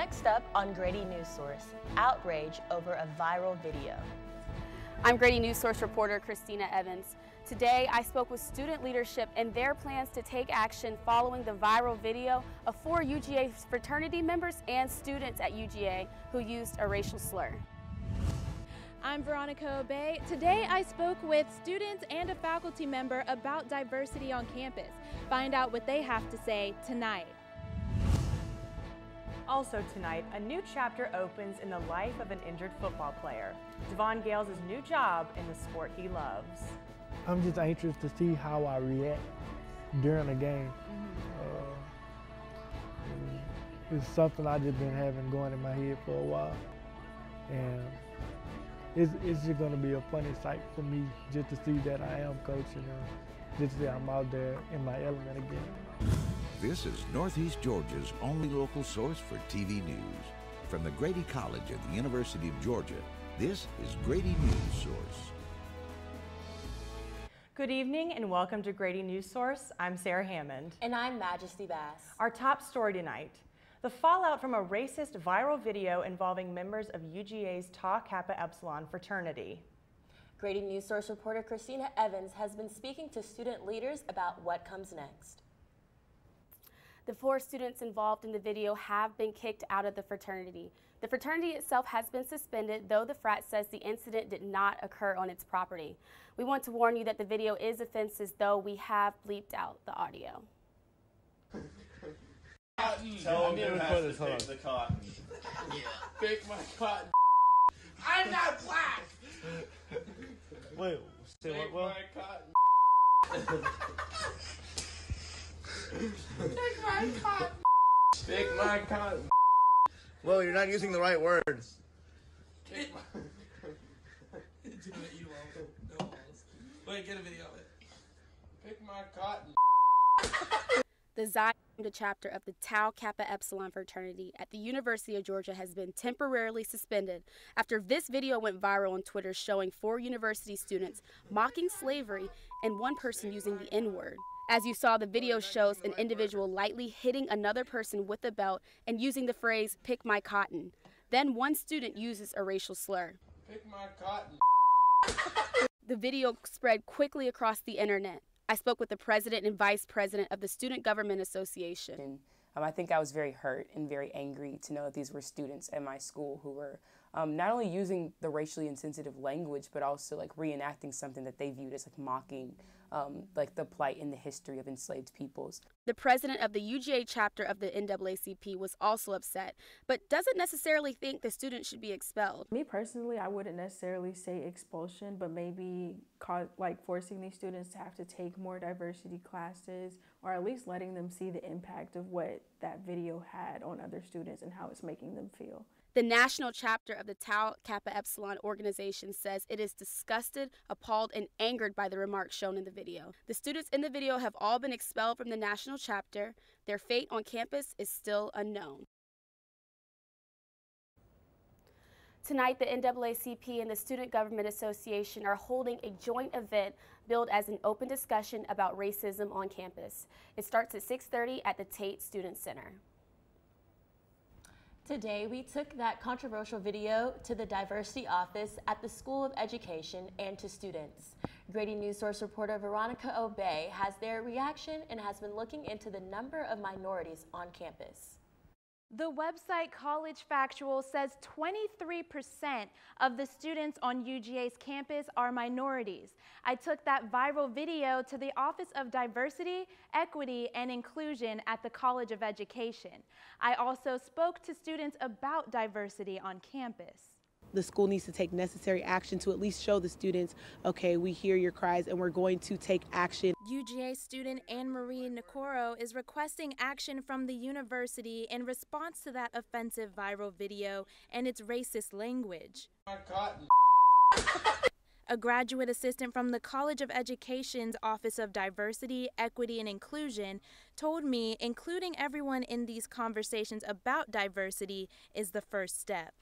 Next up on Grady Newsource, outrage over a viral video. I'm Grady Newsource reporter Christina Evans. Today I spoke with student leadership and their plans to take action following the viral video of 4 UGA fraternity members and students at UGA who used a racial slur. I'm Veronica Obey. Today I spoke with students and a faculty member about diversity on campus. Find out what they have to say tonight. Also tonight, a new chapter opens in the life of an injured football player. Devon Gales' new job in the sport he loves. I'm just anxious to see how I react during the game. It's something I've just been having going in my head for a while. And it's just going to be a funny sight for me just to see that I am coaching and just that I'm out there in my element again. This is Northeast Georgia's only local source for TV news. From the Grady College at the University of Georgia, this is Grady Newsource. Good evening and welcome to Grady Newsource. I'm Sarah Hammond. And I'm Majesty Bass. Our top story tonight, the fallout from a racist viral video involving members of UGA's Tau Kappa Epsilon fraternity. Grady Newsource reporter Christina Evans has been speaking to student leaders about what comes next. The 4 students involved in the video have been kicked out of the fraternity. The fraternity itself has been suspended, though the frat says the incident did not occur on its property. We want to warn you that the video is offensive, though we have bleeped out the audio. Tell him you have to pick the cotton. Pick my cotton. I'm not black! Wait, say pick what? My cotton. Pick my cotton. Pick my cotton. Well, you're not using the right words. Pick my... Do it, you won't. No balls. Wait, get a video of it. Pick my cotton. The Xi chapter of the Tau Kappa Epsilon fraternity at the University of Georgia has been temporarily suspended after this video went viral on Twitter showing 4 university students mocking slavery and one person using the N-word. As you saw, the video shows an individual lightly hitting another person with a belt and using the phrase, "pick my cotton." Then one student uses a racial slur. Pick my cotton. The video spread quickly across the internet. I spoke with the president and vice president of the Student Government Association. I think I was very hurt and very angry to know that these were students at my school who were not only using the racially insensitive language, but also like reenacting something that they viewed as like mocking like the plight and the history of enslaved peoples. The president of the UGA chapter of the NAACP was also upset, but doesn't necessarily think the students should be expelled. Me personally, I wouldn't necessarily say expulsion, but maybe forcing these students to have to take more diversity classes, or at least letting them see the impact of what that video had on other students and how it's making them feel. The national chapter of the Tau Kappa Epsilon organization says it is disgusted, appalled, and angered by the remarks shown in the video. The students in the video have all been expelled from the national chapter. Their fate on campus is still unknown. Tonight, the NAACP and the Student Government Association are holding a joint event billed as an open discussion about racism on campus. It starts at 6:30 at the Tate Student Center. Today, we took that controversial video to the diversity office at the School of Education and to students. Grady Newsource reporter Veronica Obey has their reaction and has been looking into the number of minorities on campus. The website College Factual says 23% of the students on UGA's campus are minorities. I took that viral video to the Office of Diversity, Equity, and Inclusion at the College of Education. I also spoke to students about diversity on campus. The school needs to take necessary action to at least show the students, okay, we hear your cries and we're going to take action. UGA student Anne-Marie Nicoro is requesting action from the university in response to that offensive viral video and its racist language. My cotton. A graduate assistant from the College of Education's Office of Diversity, Equity, and Inclusion told me including everyone in these conversations about diversity is the first step.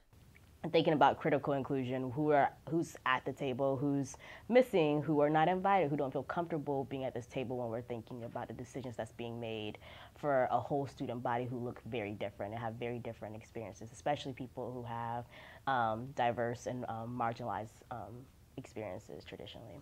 thinking about critical inclusion, who's at the table, who's missing, who are not invited, who don't feel comfortable being at this table when we're thinking about the decisions that's being made for a whole student body who look very different and have very different experiences, especially people who have diverse and marginalized experiences traditionally.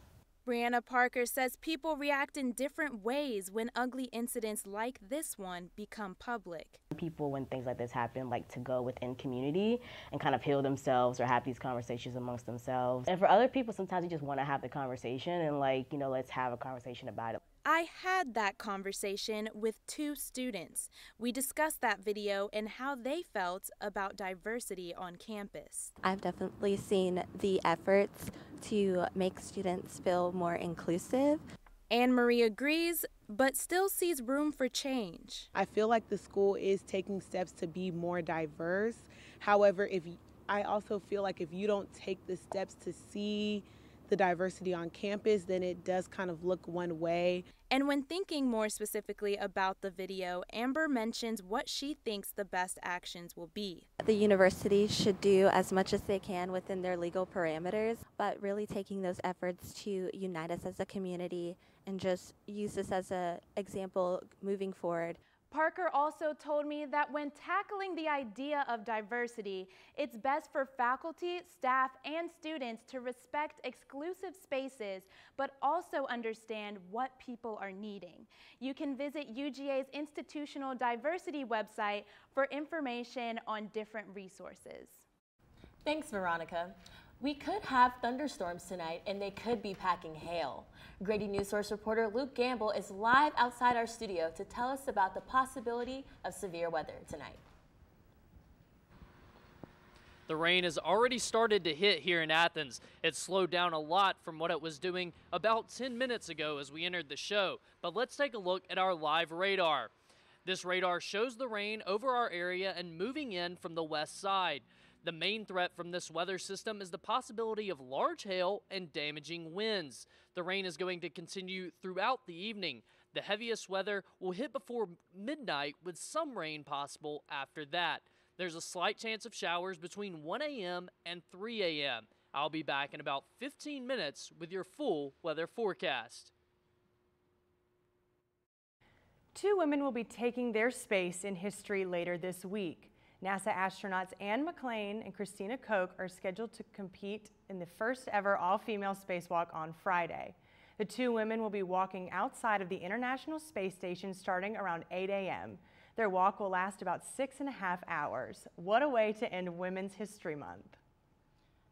Brianna Parker says people react in different ways when ugly incidents like this one become public. People, when things like this happen, like to go within community and kind of heal themselves or have these conversations amongst themselves. And for other people, sometimes you just want to have the conversation and like, you know, let's have a conversation about it. I had that conversation with 2 students. We discussed that video and how they felt about diversity on campus. I've definitely seen the efforts to make students feel more inclusive. Anne Marie agrees, but still sees room for change. I feel like the school is taking steps to be more diverse. However, I also feel like if you don't take the steps to see the diversity on campus, then it does kind of look one way. And when thinking more specifically about the video, Amber mentions what she thinks the best actions will be. The university should do as much as they can within their legal parameters, but really taking those efforts to unite us as a community and just use this as an example moving forward. Parker also told me that when tackling the idea of diversity, it's best for faculty, staff, and students to respect exclusive spaces, but also understand what people are needing. You can visit UGA's institutional diversity website for information on different resources. Thanks, Veronica. We could have thunderstorms tonight, and they could be packing hail. Grady Newsource reporter Luke Gamble is live outside our studio to tell us about the possibility of severe weather tonight. The rain has already started to hit here in Athens. It slowed down a lot from what it was doing about 10 minutes ago as we entered the show. But let's take a look at our live radar. This radar shows the rain over our area and moving in from the west side. The main threat from this weather system is the possibility of large hail and damaging winds. The rain is going to continue throughout the evening. The heaviest weather will hit before midnight with some rain possible after that. There's a slight chance of showers between 1 a.m. and 3 a.m. I'll be back in about 15 minutes with your full weather forecast. 2 women will be taking their space in history later this week. NASA astronauts Anne McClain and Christina Koch are scheduled to compete in the first ever all-female spacewalk on Friday. The 2 women will be walking outside of the International Space Station starting around 8 a.m. Their walk will last about 6.5 hours. What a way to end Women's History Month.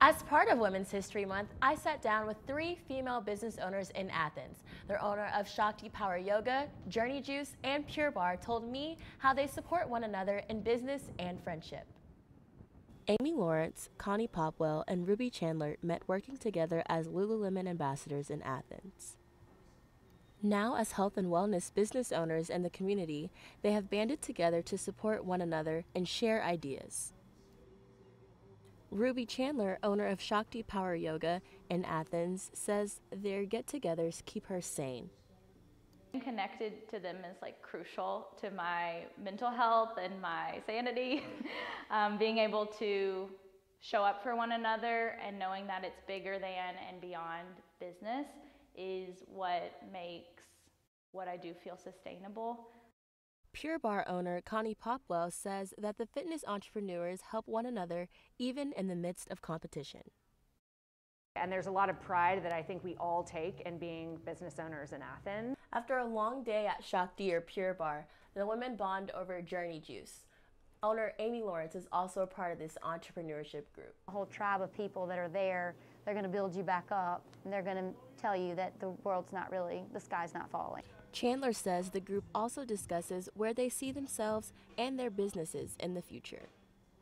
As part of Women's History Month, I sat down with 3 female business owners in Athens. The owner of Shakti Power Yoga, Journey Juice, and Pure Bar told me how they support one another in business and friendship. Amy Lawrence, Connie Popwell, and Ruby Chandler met working together as Lululemon ambassadors in Athens. Now, as health and wellness business owners in the community, they have banded together to support one another and share ideas. Ruby Chandler, owner of Shakti Power Yoga in Athens, says their get-togethers keep her sane. Being connected to them is like crucial to my mental health and my sanity. Being able to show up for one another and knowing that it's bigger than and beyond business is what makes what I do feel sustainable. Pure Bar owner Connie Popwell says that the fitness entrepreneurs help one another even in the midst of competition. And there's a lot of pride that I think we all take in being business owners in Athens. After a long day at Shakti or Pure Bar, the women bond over Journey Juice. Owner Amy Lawrence is also a part of this entrepreneurship group. A whole tribe of people that are there, they're going to build you back up, and they're going to tell you that the world's not really, the sky's not falling. Chandler says the group also discusses where they see themselves and their businesses in the future.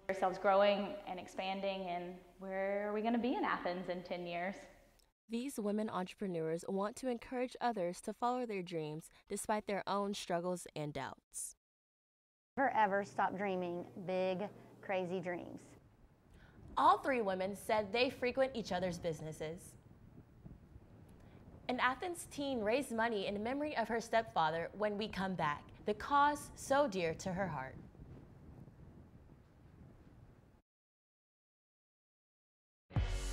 Ourselves growing and expanding, and where are we going to be in Athens in 10 years? These women entrepreneurs want to encourage others to follow their dreams despite their own struggles and doubts. Never ever stop dreaming big, crazy dreams. All 3 women said they frequent each other's businesses. An Athens teen raised money in memory of her stepfather when we come back, the cause so dear to her heart.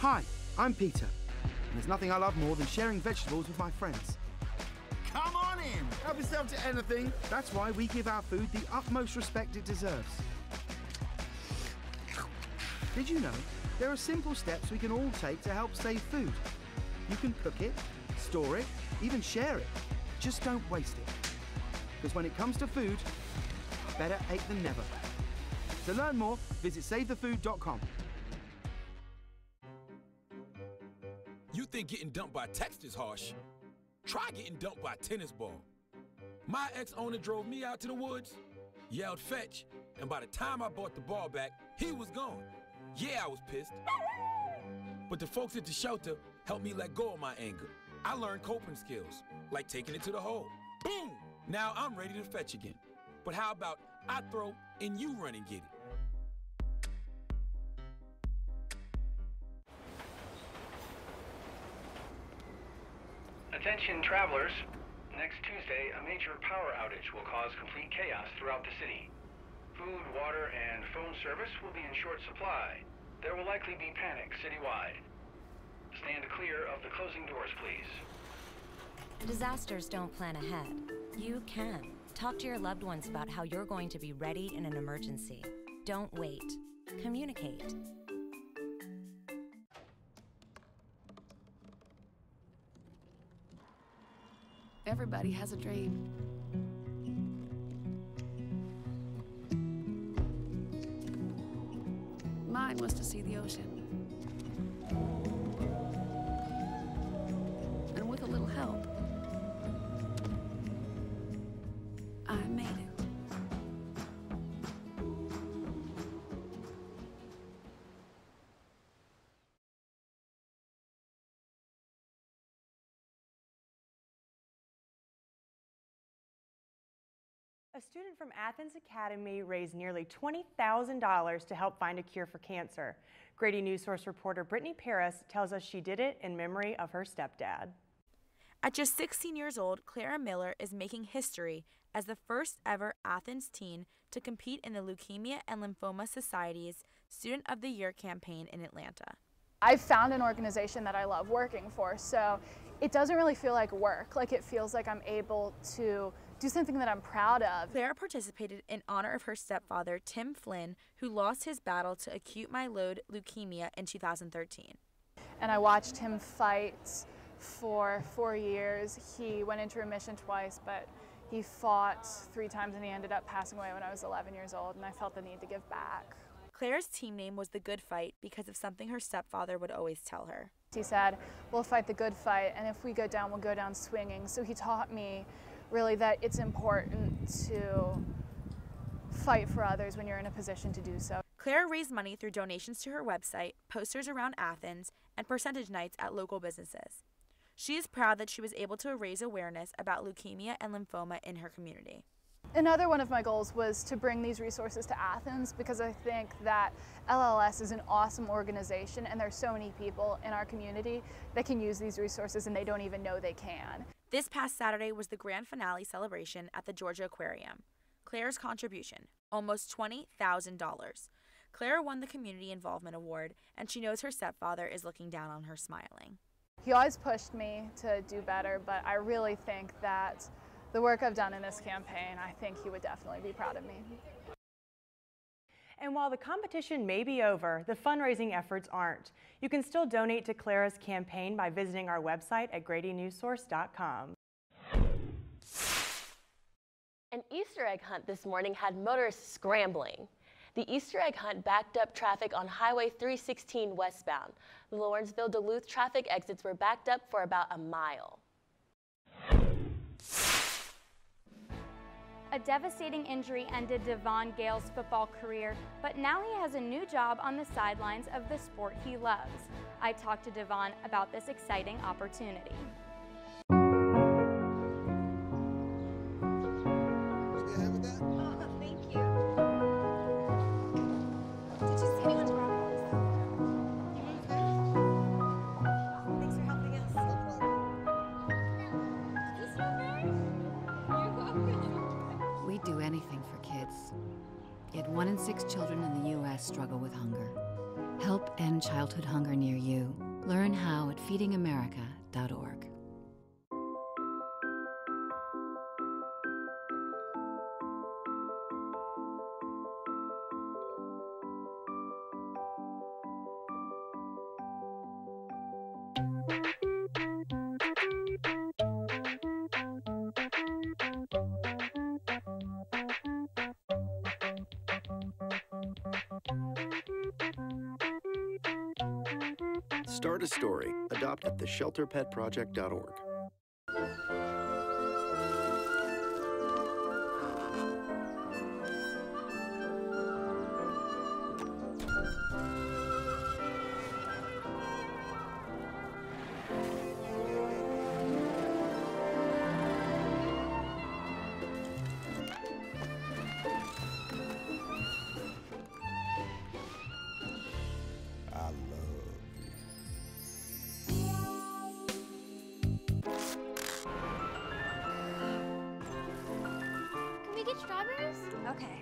Hi, I'm Peter, and there's nothing I love more than sharing vegetables with my friends. Come on in. Help yourself to anything. That's why we give our food the utmost respect it deserves. Did you know there are simple steps we can all take to help save food? You can cook it, store it, even share it. Just don't waste it. Because when it comes to food, better ate than never. To learn more, visit SaveTheFood.com. You think getting dumped by text is harsh? Try getting dumped by a tennis ball. My ex-owner drove me out to the woods, yelled fetch, and by the time I brought the ball back, he was gone. Yeah, I was pissed. But the folks at the shelter helped me let go of my anger. I learned coping skills, like taking it to the hole. Boom! Now I'm ready to fetch again. But how about I throw and you run and get it? Attention travelers, next Tuesday a major power outage will cause complete chaos throughout the city. Food, water, and phone service will be in short supply. There will likely be panic citywide. Stand clear of the closing doors, please. Disasters don't plan ahead. You can. Talk to your loved ones about how you're going to be ready in an emergency. Don't wait. Communicate. Everybody has a dream. Mine was to see the ocean. And with a little help, I made it. A student from Athens Academy raised nearly $20,000 to help find a cure for cancer. Grady Newsource reporter Brittany Paris tells us she did it in memory of her stepdad. At just 16 years old, Clara Miller is making history as the first ever Athens teen to compete in the Leukemia and Lymphoma Society's Student of the Year campaign in Atlanta. I've found an organization that I love working for, so it doesn't really feel like work. Like, it feels like I'm able to do something that I'm proud of. Clara participated in honor of her stepfather, Tim Flynn, who lost his battle to acute myeloid leukemia in 2013. And I watched him fight for 4 years. He went into remission twice, but he fought 3 times and he ended up passing away when I was 11 years old, and I felt the need to give back. Claire's team name was The Good Fight because of something her stepfather would always tell her. He said, we'll fight the good fight, and if we go down, we'll go down swinging. So he taught me really that it's important to fight for others when you're in a position to do so. Claire raised money through donations to her website, posters around Athens, and percentage nights at local businesses. She is proud that she was able to raise awareness about leukemia and lymphoma in her community. Another one of my goals was to bring these resources to Athens, because I think that LLS is an awesome organization and there's so many people in our community that can use these resources and they don't even know they can. This past Saturday was the grand finale celebration at the Georgia Aquarium. Claire's contribution, almost $20,000. Claire won the Community Involvement Award, and she knows her stepfather is looking down on her smiling. He always pushed me to do better, but I really think that the work I've done in this campaign, I think he would definitely be proud of me. And while the competition may be over, the fundraising efforts aren't. You can still donate to Clara's campaign by visiting our website at GradyNewsource.com. An Easter egg hunt this morning had motorists scrambling. The Easter egg hunt backed up traffic on Highway 316 westbound. The Lawrenceville-Duluth traffic exits were backed up for about a mile. A devastating injury ended Devon Gale's football career, but now he has a new job on the sidelines of the sport he loves. I talked to Devon about this exciting opportunity. We'd do anything for kids. Yet 1 in 6 children in the U.S. struggle with hunger. Help end childhood hunger near you. Learn how at feedingamerica.org. Start a story. Adopt at theshelterpetproject.org. Can we get strawberries? Okay.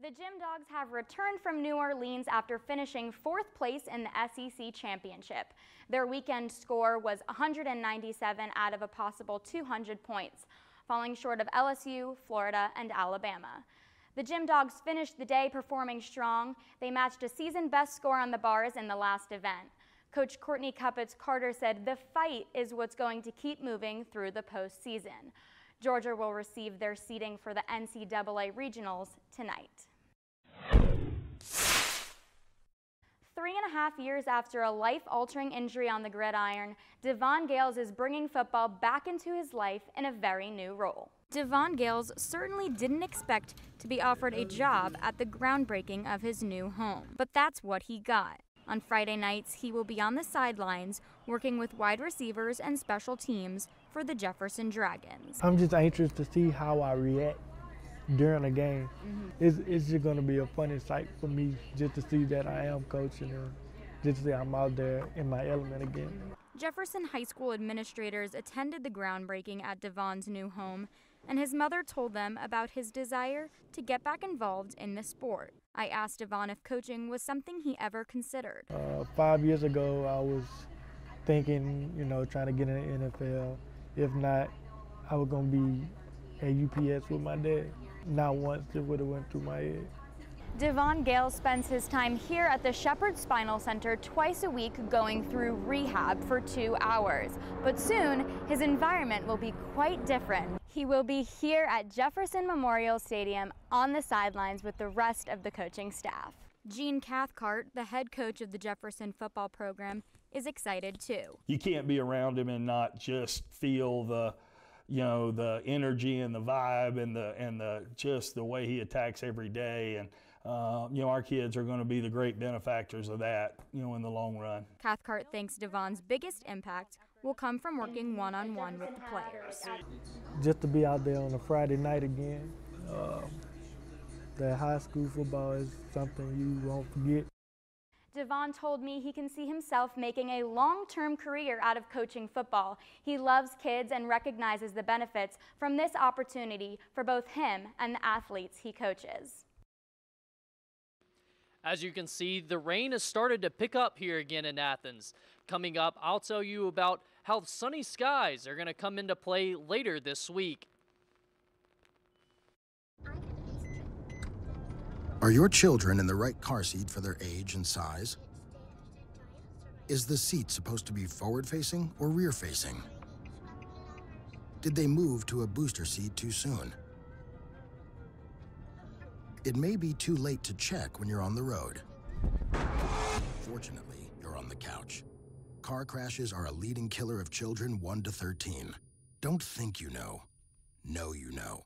The Gym Dogs have returned from New Orleans after finishing 4th place in the SEC Championship. Their weekend score was 197 out of a possible 200 points, falling short of LSU, Florida, and Alabama. The Gym Dogs finished the day performing strong. They matched a season-best score on the bars in the last event. Coach Courtney Cuppets-Carter said the fight is what's going to keep moving through the postseason. Georgia will receive their seeding for the NCAA Regionals tonight. 3.5 years after a life-altering injury on the gridiron, Devon Gales is bringing football back into his life in a very new role. Devon Gales certainly didn't expect to be offered a job at the groundbreaking of his new home, but that's what he got. On Friday nights, he will be on the sidelines working with wide receivers and special teams for the Jefferson Dragons. I'm just anxious to see how I react during the game. It's just going to be a funny sight for me just to see that I am coaching and just to see I'm out there in my element again. Jefferson High School administrators attended the groundbreaking at Devon's new home, and his mother told them about his desire to get back involved in the sport. I asked Devon if coaching was something he ever considered. 5 years ago, I was thinking, trying to get in the NFL. If not, I was going to be at UPS with my dad. Not once it would have went through my head. Devon Gales spends his time here at the Shepherd Spinal Center twice a week going through rehab for 2 hours. But soon, his environment will be quite different. He will be here at Jefferson Memorial Stadium on the sidelines with the rest of the coaching staff. Gene Cathcart, the head coach of the Jefferson football program, is excited too. You can't be around him and not just feel the energy and the vibe and just the way he attacks every day. And our kids are going to be the great benefactors of that, in the long run. Cathcart thinks Devon's biggest impact will come from working one-on-one with the players. Just to be out there on a Friday night again, that high school football is something you won't forget. Devon told me he can see himself making a long-term career out of coaching football. He loves kids and recognizes the benefits from this opportunity for both him and the athletes he coaches. As you can see, the rain has started to pick up here again in Athens. Coming up, I'll tell you about how sunny skies are going to come into play later this week. Are your children in the right car seat for their age and size? Is the seat supposed to be forward-facing or rear-facing? Did they move to a booster seat too soon? It may be too late to check when you're on the road. Fortunately, you're on the couch. Car crashes are a leading killer of children 1 to 13. Don't think you know. Know you know.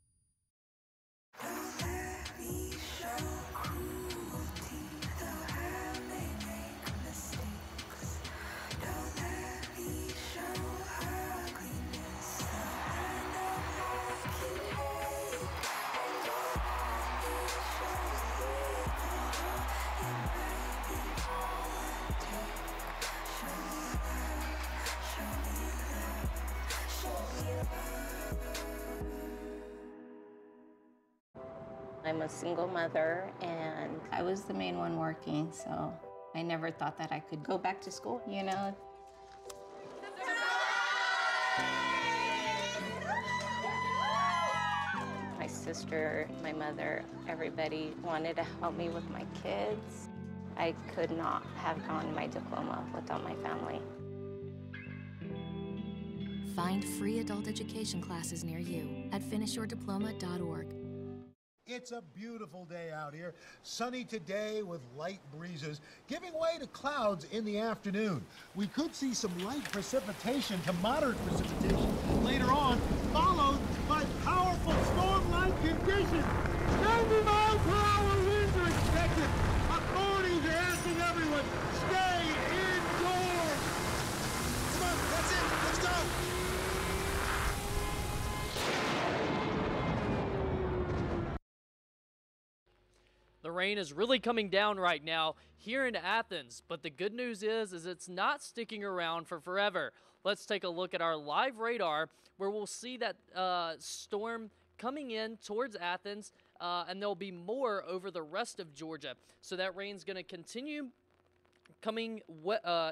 I'm a single mother, and I was the main one working, so I never thought that I could go back to school, you know? My sister, my mother, everybody wanted to help me with my kids. I could not have gotten my diploma without my family. Find free adult education classes near you at finishyourdiploma.org. It's a beautiful day out here. Sunny today with light breezes, giving way to clouds in the afternoon. We could see some light precipitation to moderate precipitation later on, followed by powerful storm-like conditions. 90 mile per hour winds are expected. Authorities are asking everyone, stay indoors. Come on, that's it. Let's go. The rain is really coming down right now here in Athens, but the good news is it's not sticking around for forever. Let's take a look at our live radar where we'll see that storm coming in towards Athens, and there'll be more over the rest of Georgia. So that rain's going to continue coming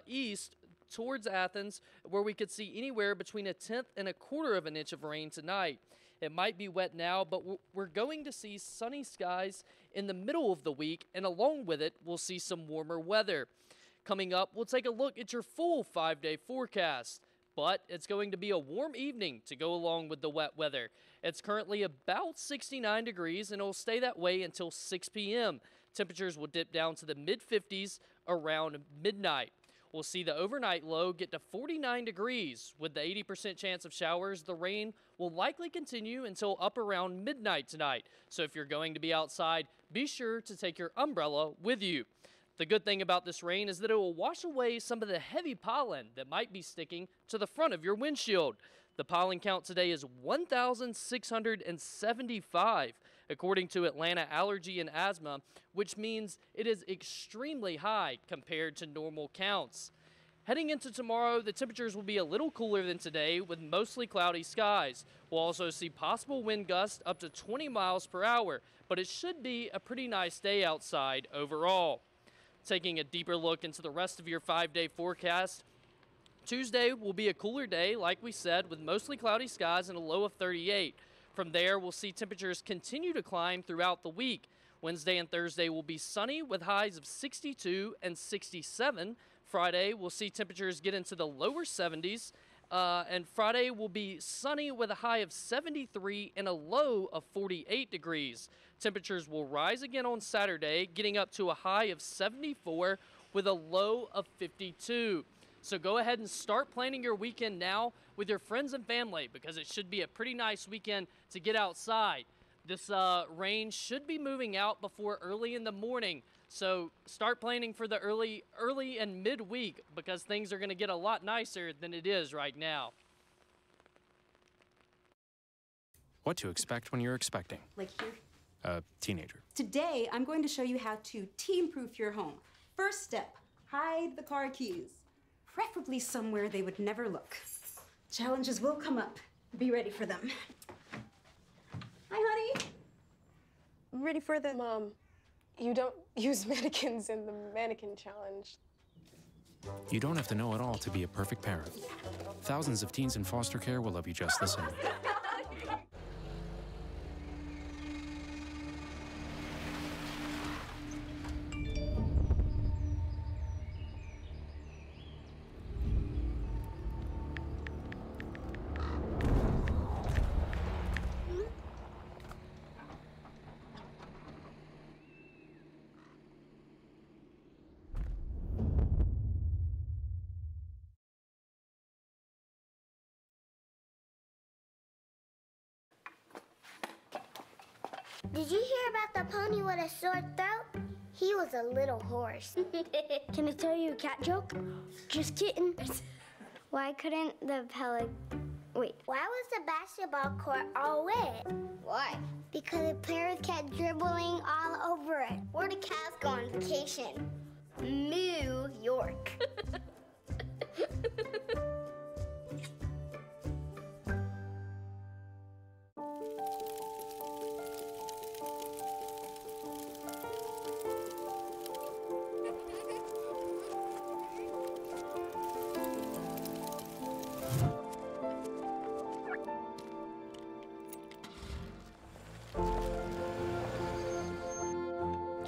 east towards Athens, where we could see anywhere between 1/10 and 1/4 of an inch of rain tonight. It might be wet now, but we're going to see sunny skies in the middle of the week, and along with it, we'll see some warmer weather. Coming up, we'll take a look at your full 5-day forecast, but it's going to be a warm evening to go along with the wet weather. It's currently about 69 degrees, and it'll stay that way until 6 p.m. Temperatures will dip down to the mid-50s around midnight. We'll see the overnight low get to 49 degrees. With the 80% chance of showers, the rain will likely continue until up around midnight tonight. So if you're going to be outside, be sure to take your umbrella with you. The good thing about this rain is that it will wash away some of the heavy pollen that might be sticking to the front of your windshield. The pollen count today is 1,675, according to Atlanta Allergy and Asthma, which means it is extremely high compared to normal counts. Heading into tomorrow, the temperatures will be a little cooler than today with mostly cloudy skies. We'll also see possible wind gusts up to 20 miles per hour, but it should be a pretty nice day outside overall. Taking a deeper look into the rest of your 5-day forecast, Tuesday will be a cooler day, like we said, with mostly cloudy skies and a low of 38. From there, we'll see temperatures continue to climb throughout the week. Wednesday and Thursday will be sunny with highs of 62 and 67. Friday, we'll see temperatures get into the lower 70s. And Friday will be sunny with a high of 73 and a low of 48 degrees. Temperatures will rise again on Saturday, getting up to a high of 74 with a low of 52. So go ahead and start planning your weekend now with your friends and family, because it should be a pretty nice weekend to get outside. This rain should be moving out before early in the morning. So start planning for the early and midweek, because things are going to get a lot nicer than it is right now. What to expect when you're expecting. Like here. A teenager. Today, I'm going to show you how to teen-proof your home. First step, hide the car keys. Preferably somewhere they would never look. Challenges will come up. Be ready for them. Hi, honey. Ready for the... Mom, you don't use mannequins in the mannequin challenge. You don't have to know it all to be a perfect parent. Thousands of teens in foster care will love you just the same. Did you hear about the pony with a sore throat? He was a little horse. Can I tell you a cat joke? Just kidding. Why couldn't the Wait. Why was the basketball court all wet? Why? Because the players kept dribbling all over it. Where did cats go on vacation? New York.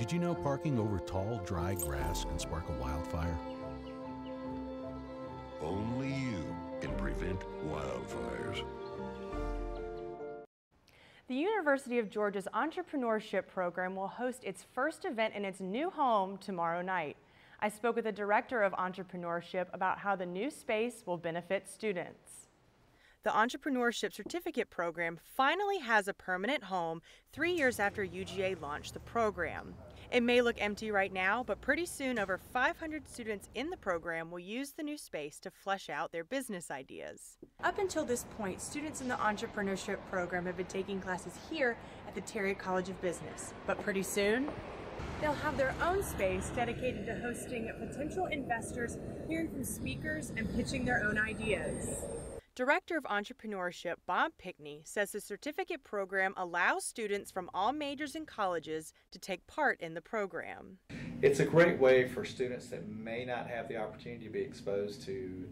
Did you know parking over tall, dry grass can spark a wildfire? Only you can prevent wildfires. The University of Georgia's entrepreneurship program will host its first event in its new home tomorrow night. I spoke with the director of entrepreneurship about how the new space will benefit students. The Entrepreneurship Certificate Program finally has a permanent home 3 years after UGA launched the program. It may look empty right now, but pretty soon over 500 students in the program will use the new space to flesh out their business ideas. Up until this point, students in the Entrepreneurship Program have been taking classes here at the Terry College of Business. But pretty soon, they'll have their own space dedicated to hosting potential investors, hearing from speakers, and pitching their own ideas. Director of Entrepreneurship Bob Pickney says the certificate program allows students from all majors and colleges to take part in the program. It's a great way for students that may not have the opportunity to be exposed to,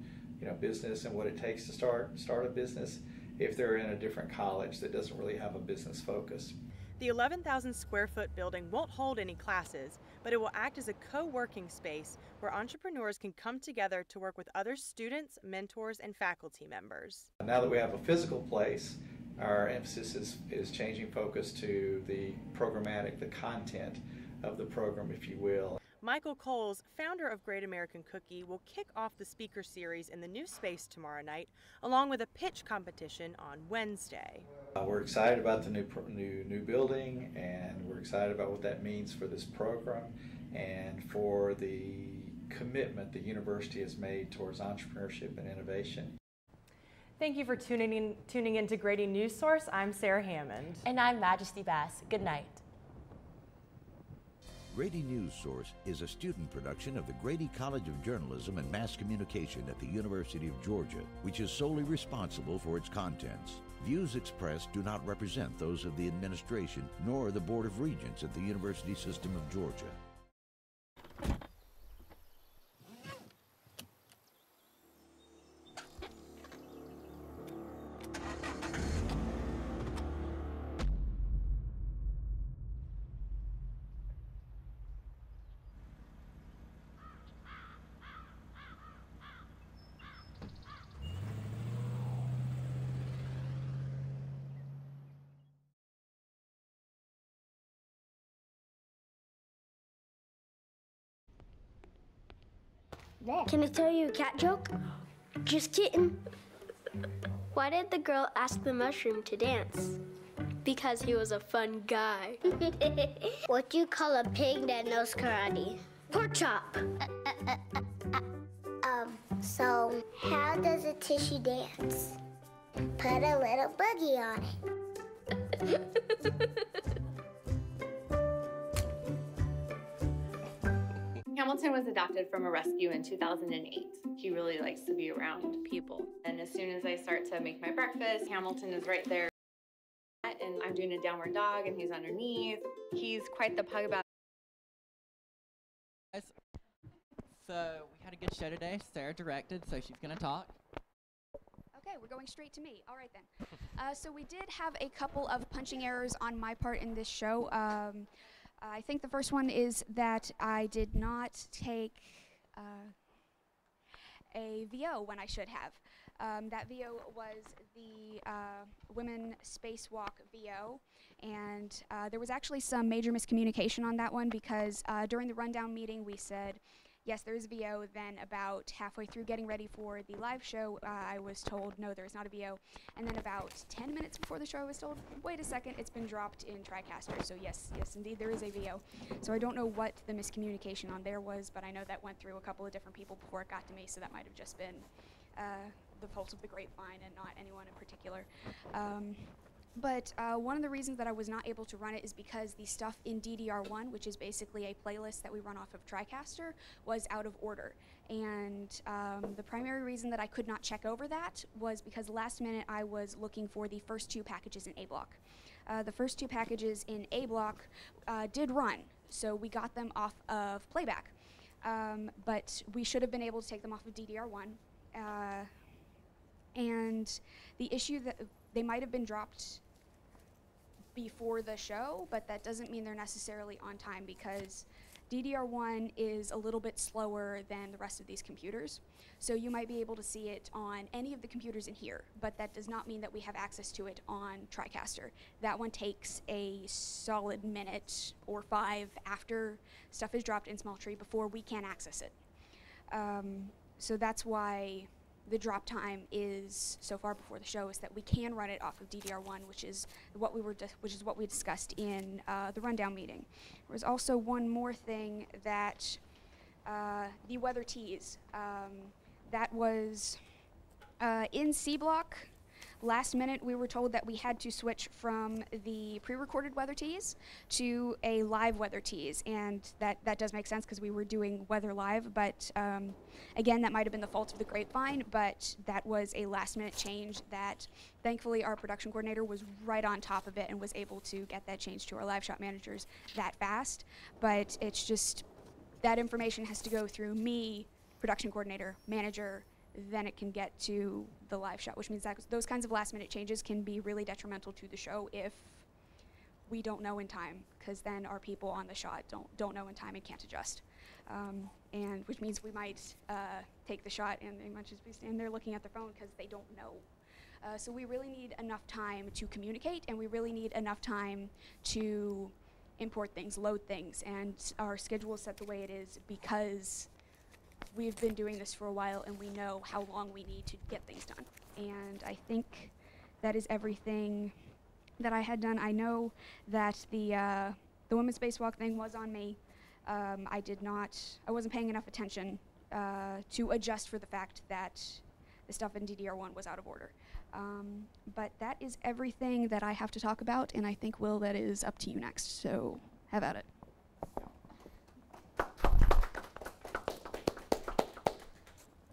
business and what it takes to start a business if they're in a different college that doesn't really have a business focus. The 11,000 square foot building won't hold any classes, but it will act as a co-working space where entrepreneurs can come together to work with other students, mentors, and faculty members. Now that we have a physical place, our emphasis is changing focus to the programmatic, the content of the program, if you will. Michael Coles, founder of Great American Cookie, will kick off the speaker series in the new space tomorrow night, along with a pitch competition on Wednesday. We're excited about the new building, and we're excited about what that means for this program and for the commitment the university has made towards entrepreneurship and innovation. Thank you for tuning in to Grady Newsource. I'm Sarah Hammond. And I'm Majesty Bass. Good night. Grady Newsource is a student production of the Grady College of Journalism and Mass Communication at the University of Georgia, which is solely responsible for its contents. Views expressed do not represent those of the administration nor the Board of Regents at the University System of Georgia. Can I tell you a cat joke? Just kidding. Why did the girl ask the mushroom to dance? Because he was a fun guy. What do you call a pig that knows karate? Pork chop. So how does a tissue dance? Put a little boogie on it. Hamilton was adopted from a rescue in 2008. He really likes to be around people. And as soon as I start to make my breakfast, Hamilton is right there. And I'm doing a downward dog and he's underneath. He's quite the pug about. So we had a good show today. Sarah directed, so she's going to talk. Okay, we're going straight to me. All right then. So we did have a couple of punching errors on my part in this show. I think the first one is that I did not take a VO when I should have. That VO was the Women Spacewalk VO, and there was actually some major miscommunication on that one because during the rundown meeting we said, yes, there is a VO. Then about halfway through getting ready for the live show, I was told, no, there is not a VO. And then about 10 minutes before the show, I was told, wait a second, it's been dropped in TriCaster. So yes, indeed, there is a VO. So I don't know what the miscommunication on there was, but I know that went through a couple of different people before it got to me, so that might have just been the fault of the grapevine and not anyone in particular. But one of the reasons that I was not able to run it is because the stuff in DDR1, which is basically a playlist that we run off of TriCaster, was out of order. And the primary reason that I could not check over that was because last minute I was looking for the first two packages in A block. The first two packages in A block did run, so we got them off of playback. But we should have been able to take them off of DDR1. And the issue that they might have been dropped before the show, but that doesn't mean they're necessarily on time because DDR1 is a little bit slower than the rest of these computers. So you might be able to see it on any of the computers in here, but that does not mean that we have access to it on TriCaster. That one takes a solid minute or 5 after stuff is dropped in Small Tree before we can access it. So that's why the drop time is so far before the show, is that we can run it off of DDR1, which is what we discussed in the rundown meeting. There was also one more thing that the weather tees. That was in C block. Last minute, we were told that we had to switch from the pre-recorded weather tees to a live weather tees, and that does make sense because we were doing weather live, but again, that might have been the fault of the grapevine, but that was a last-minute change that thankfully our production coordinator was right on top of it and was able to get that change to our live shot managers that fast, but it's just that information has to go through me, production coordinator, manager, then it can get to the live shot, which means that those kinds of last minute changes can be really detrimental to the show if we don't know in time, because then our people on the shot don't know in time and can't adjust. And which means we might take the shot and they might just be standing there looking at their phone because they don't know. So we really need enough time to communicate, and we really need enough time to import things, load things, and our schedule is set the way it is because we've been doing this for a while and we know how long we need to get things done. And I think that is everything that I had done. I know that the women's spacewalk thing was on me. I wasn't paying enough attention to adjust for the fact that the stuff in DDR1 was out of order. But that is everything that I have to talk about, and I think, Will, that is up to you next, so have at it.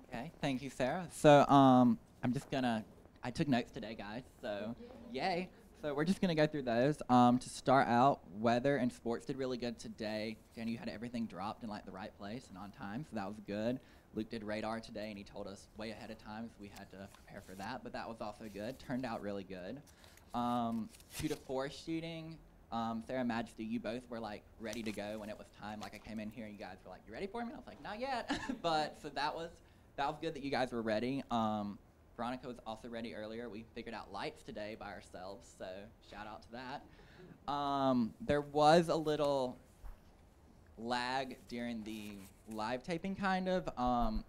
Okay, thank you, Sarah. So I'm just I took notes today, guys, so yay. So we're just gonna go through those. To start out, weather and sports did really good today. Jenny, you had everything dropped in like the right place and on time, so that was good. Luke did radar today, and he told us way ahead of time, so we had to prepare for that, but that was also good. Turned out really good. 2 to 4 shooting. Sarah and Majesty, you both were like ready to go when it was time. Like I came in here and you guys were like, "You ready for me?" And I was like, "Not yet." But so that was good that you guys were ready. Veronica was also ready earlier. We figured out lights today by ourselves, so shout out to that. There was a little lag during the live taping, kind of,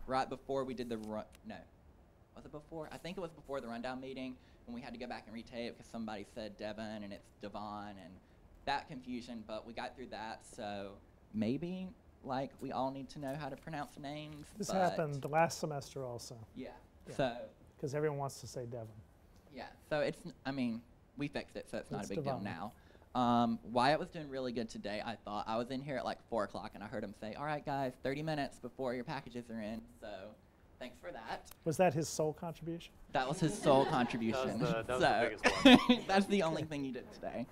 right before we did the was it before? I think it was before the rundown meeting when we had to go back and retape because somebody said Devon and it's Devon and that confusion, but we got through that, so maybe like we all need to know how to pronounce names. This happened last semester also. Yeah. So because everyone wants to say Devon. Yeah, so it's, I mean, we fixed it, so it's not a big deal now. Wyatt was doing really good today, I thought. I was in here at like 4 o'clock and I heard him say, "All right, guys, 30 minutes before your packages are in," so thanks for that. Was that his sole contribution? That was his sole contribution. That was the biggest one. That's the only thing you did today.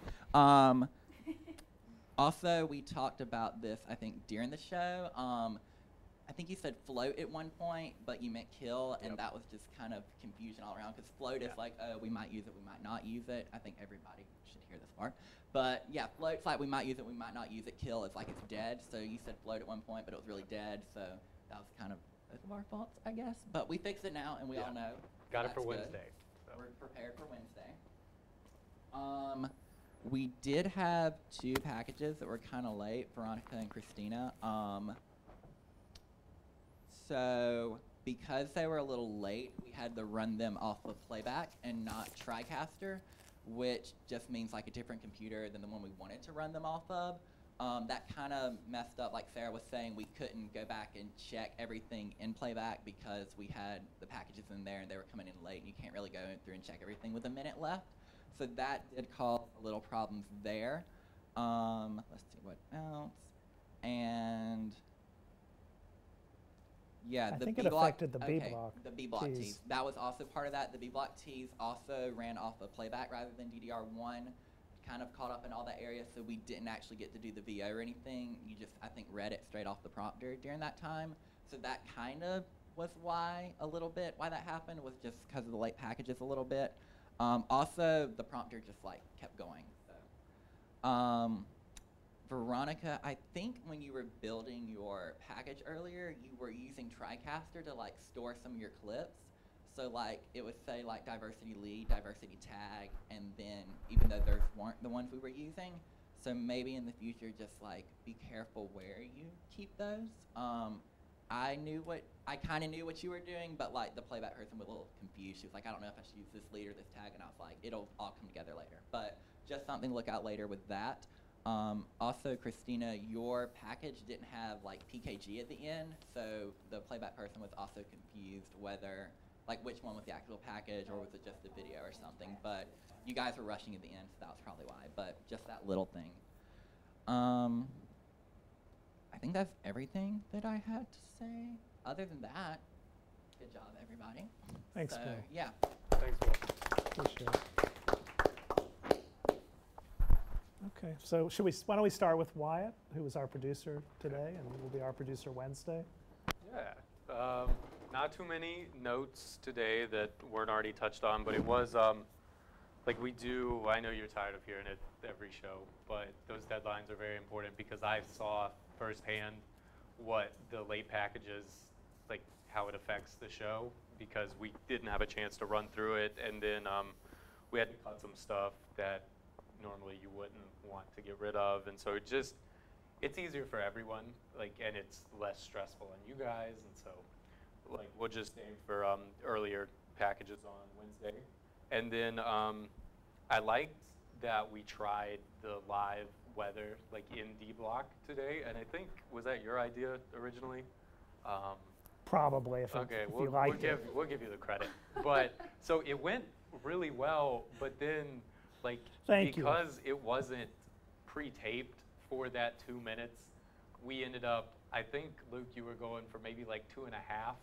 Also, we talked about this, I think, during the show. I think you said float at one point, but you meant kill, and that was just kind of confusion all around, because float is like, oh, we might use it, we might not use it. I think everybody should hear this part. But yeah, float's like we might use it, we might not use it. Kill is like it's dead, so you said float at one point, but it was really dead, so that was kind of both of our faults, I guess. But we fixed it now, and we all know. Got it for good. Wednesday. So. We're prepared for Wednesday. We did have 2 packages that were kind of late, Veronica and Christina. So because they were a little late, we had to run them off of playback and not TriCaster, which just means like a different computer than the one we wanted to run them off of. That kind of messed up, like Sarah was saying, we couldn't go back and check everything in playback because we had the packages in there and they were coming in late, and you can't really go through and check everything with a minute left. So that did cause a little problems there. Let's see what else. And yeah, I think it affected the B block. The B block tees. That was also part of that. The B block tees also ran off of playback rather than DDR1. Kind of caught up in all that area, so we didn't actually get to do the VO or anything. You just, I think, read it straight off the prompter during that time. So that kind of was why that happened, was just because of the late packages a little bit. Also, the prompter just like kept going. So Veronica, I think when you were building your package earlier, you were using TriCaster to like store some of your clips. So like it would say like diversity lead, diversity tag, and then even though those weren't the ones we were using, so maybe in the future just like be careful where you keep those. I kind of knew what you were doing, but like the playback person was a little confused. She was like, I don't know if I should use this lead or this tag, and I was like, it'll all come together later. But just something to look out later with that. Also, Christina, your package didn't have like PKG at the end, so the playback person was also confused whether, like which one was the actual package or was it just the video or something. But you guys were rushing at the end, so that was probably why, but just that little thing. I think that's everything that I had to say. Other than that, good job, everybody. Thanks, so, Bill. Yeah. Thanks, Will. Appreciate it. Okay, so why don't we start with Wyatt, who was our producer today and will be our producer Wednesday. Yeah. Not too many notes today that weren't already touched on, but it was like I know you're tired of hearing it every show, but those deadlines are very important because I saw firsthand what the late packages, like how it affects the show, because we didn't have a chance to run through it, and then we had to cut some stuff that normally you wouldn't want to get rid of, and so it's easier for everyone, like, and it's less stressful on you guys, and so like we'll just aim for earlier packages on Wednesday. And then I liked that we tried the live weather like in D Block today, and I think, was that your idea originally? Probably, if you liked it. We'll give you the credit. But so it went really well, but then like because it wasn't pre-taped for that 2 minutes, we ended up, I think, Luke, you were going for maybe like 2.5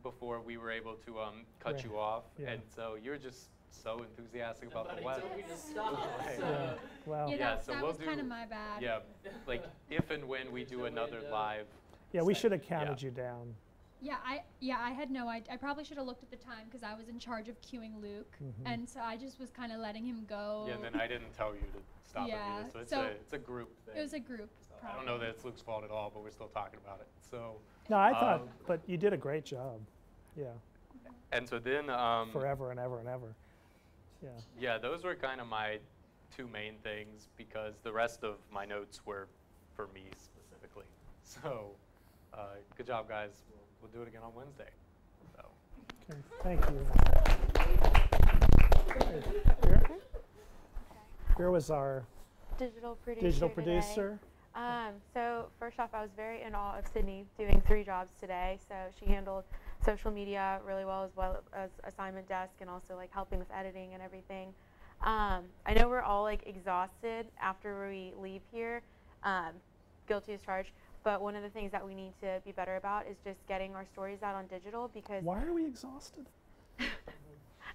before we were able to cut you off. Yeah. And so you're just so enthusiastic about the Nobody weather. told me to stop, Right. Yeah. Well. Yeah, so that we'll was do, kind of my bad. Yeah, like if and when we do another live. Yeah, we should have counted you down. Yeah, I had no idea. I probably should have looked at the time because I was in charge of cueing Luke, and so I just was kind of letting him go. Yeah, and then I didn't tell you to stop it either. So it's a group thing. It was a group. I don't know that it's Luke's fault at all, but we're still talking about it. So. No, I thought, but you did a great job. Yeah. And so then. Forever and ever and ever. Yeah. Yeah, those were kind of my two main things because the rest of my notes were for me specifically. So, good job, guys. We'll do it again on Wednesday. So. Okay, thank you. Here was our digital producer. So first off, I was very in awe of Sydney doing 3 jobs today. So she handled social media really well as assignment desk and also like helping with editing and everything. I know we're all like exhausted after we leave here, guilty as charged. But one of the things that we need to be better about is just getting our stories out on digital because. Why are we exhausted? I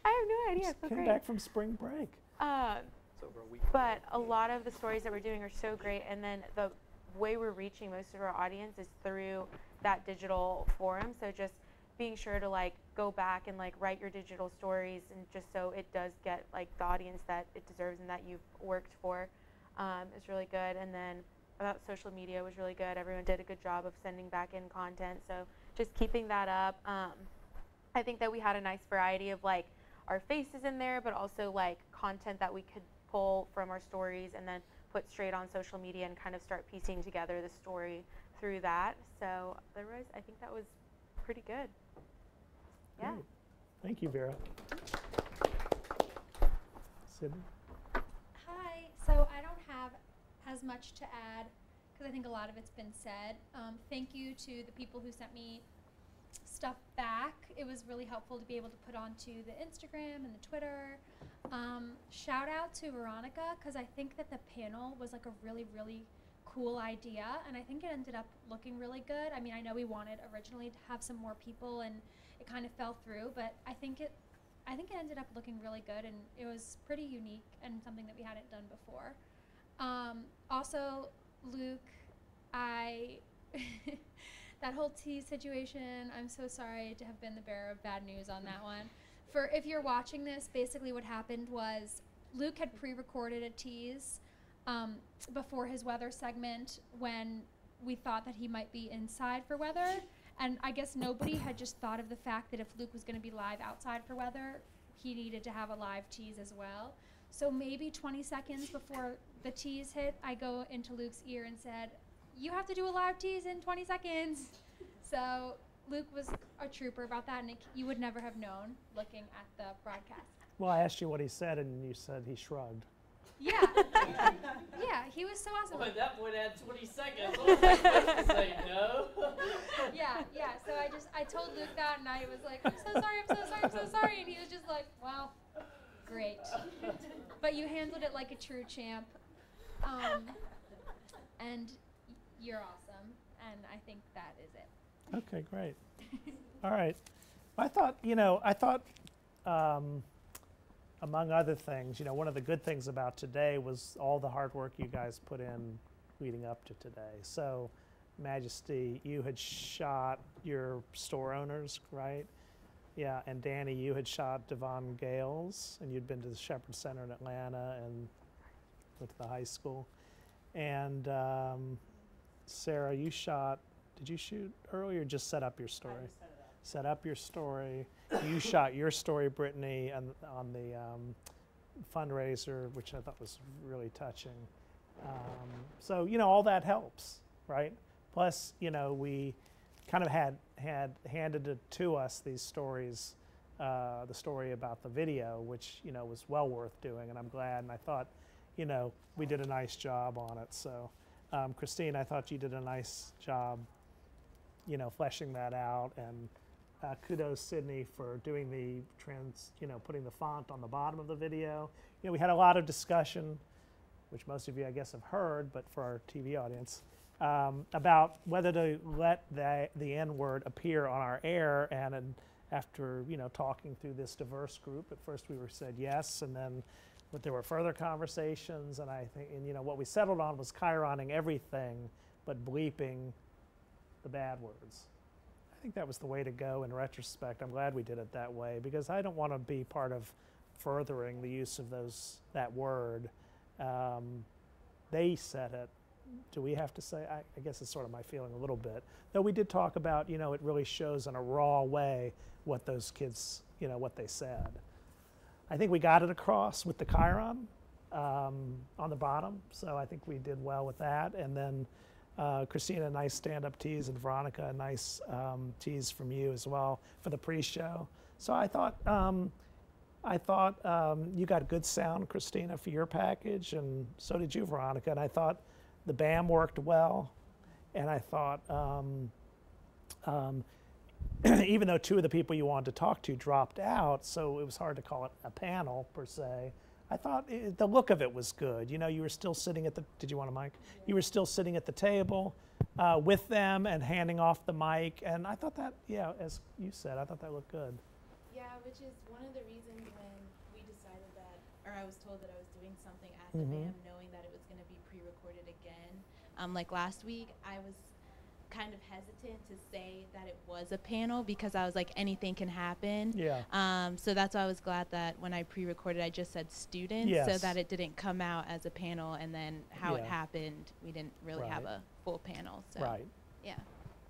have no idea. Just came back from spring break. It's over a week. But a lot of the stories that we're doing are so great, and then the way we're reaching most of our audience is through that digital forum. So just being sure to like go back and like write your digital stories, and just so it does get like the audience that it deserves and that you've worked for, is really good. And then about social media was really good. Everyone did a good job of sending back in content. So just keeping that up. I think that we had a nice variety of like our faces in there, but also like content that we could pull from our stories and then put straight on social media and kind of start piecing together the story through that. So otherwise, I think that was pretty good. Yeah. Great. Thank you, Vera. Sydney? Hi. So I don't have as much to add because I think a lot of it's been said. Thank you to the people who sent me stuff back. It was really helpful to be able to put onto the Instagram and the Twitter. Shout out to Veronica because I think that the panel was like a really, really cool idea, and I think it ended up looking really good. I mean, I know we wanted originally to have some more people, and it kind of fell through, but I think it ended up looking really good, and it was pretty unique and something that we hadn't done before. Also, Luke, that whole tease situation, I'm so sorry to have been the bearer of bad news on that one. If you're watching this, basically what happened was Luke had pre-recorded a tease before his weather segment when we thought that he might be inside for weather. And I guess nobody had just thought of the fact that if Luke was going to be live outside for weather, he needed to have a live tease as well. So maybe 20 seconds before the tease hit, I go into Luke's ear and said, "You have to do a live tease in 20 seconds. So Luke was a trooper about that, and you would never have known looking at the broadcast. Well, I asked you what he said, and you said he shrugged. Yeah. Yeah, he was so awesome. Well, at that point, I had 20 seconds. What was I supposed to say? No? Yeah. So I told Luke that, and I was like, I'm so sorry. And he was just like, well, great. But you handled it like a true champ. And you're awesome. And I think that is it. Okay, great. All right. I thought, among other things, one of the good things about today was all the hard work you guys put in leading up to today. So, Majesty, you had shot your store owners, right? Yeah, and Danny, you had shot Devon Gales, and you'd been to the Shepherd Center in Atlanta and went to the high school. And Sarah, you shot, did you shoot earlier or just set up your story? Set up your story. You shot your story, Brittany, on the fundraiser, which I thought was really touching. So, all that helps, right? Plus, we kind of had handed it to us, these stories, the story about the video, which, was well worth doing, and I'm glad, and I thought, we did a nice job on it. So, Christine, I thought you did a nice job, fleshing that out, and kudos, Sydney, for doing the putting the font on the bottom of the video. We had a lot of discussion, which most of you, I guess, have heard, but for our TV audience, about whether to let the N-word appear on our air. And after, talking through this diverse group, at first we said yes, and then but there were further conversations, and I think, what we settled on was chironing everything, but bleeping the bad words. I think that was the way to go in retrospect. I'm glad we did it that way, because I don't want to be part of furthering the use of that word. They said it. Do we have to say? I guess it's sort of my feeling a little bit. Though we did talk about, it really shows in a raw way what those kids, what they said. I think we got it across with the chiron on the bottom, so I think we did well with that. And then Christina, a nice stand-up tease, and Veronica, a nice tease from you as well for the pre-show. So I thought you got good sound, Christina, for your package, and so did you, Veronica. And I thought the BAM worked well, and I thought even though two of the people you wanted to talk to dropped out, so it was hard to call it a panel per se, I thought the look of it was good. You were still sitting at the, did you want a mic? You were still sitting at the table with them and handing off the mic. And I thought that, as you said, I thought that looked good. Yeah, which is one of the reasons when we decided that, or I was told that I was doing something at the BAM, knowing that it was going to be pre-recorded again. Like last week, I was kind of hesitant to say that it was a panel because I was like, anything can happen. Yeah. So that's why I was glad that when I pre-recorded, I just said students, so that it didn't come out as a panel, and then how it happened, we didn't really have a full panel. So. Right. Yeah.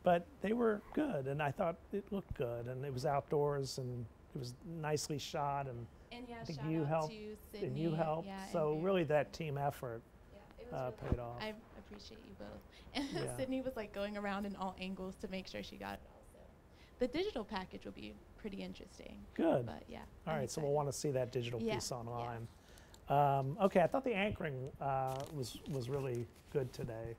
But they were good, and I thought it looked good, and it was outdoors, and it was nicely shot, and I think you helped, and you helped. So really, that team effort paid off. I appreciate you both. And Sydney was like going around in all angles to make sure she got it also. The digital package will be pretty interesting. Good. But yeah. All right, so we'll want to see that digital piece online. Okay, I thought the anchoring was really good today.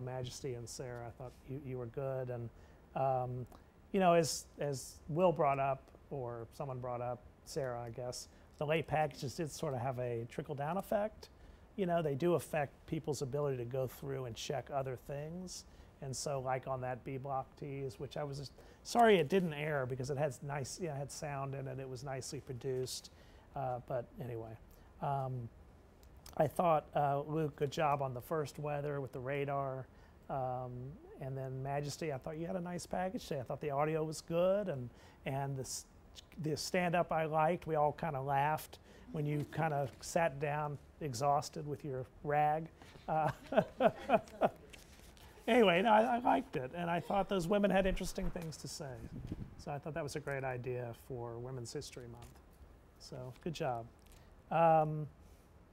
Majesty and Sarah, I thought you were good. And, as Will brought up, or someone brought up, Sarah, I guess, the late packages did sort of have a trickle-down effect. They do affect people's ability to go through and check other things. And so, like on that B block tease, which I was sorry it didn't air because it had had sound in it. It was nicely produced. But anyway, I thought Luke, good job on the first weather with the radar. And then Majesty, I thought you had a nice package today. I thought the audio was good, and the stand-up I liked. We all kind of laughed when you kind of sat down exhausted with your rag. Anyway, no, I liked it, and I thought those women had interesting things to say. So I thought that was a great idea for Women's History Month. So good job.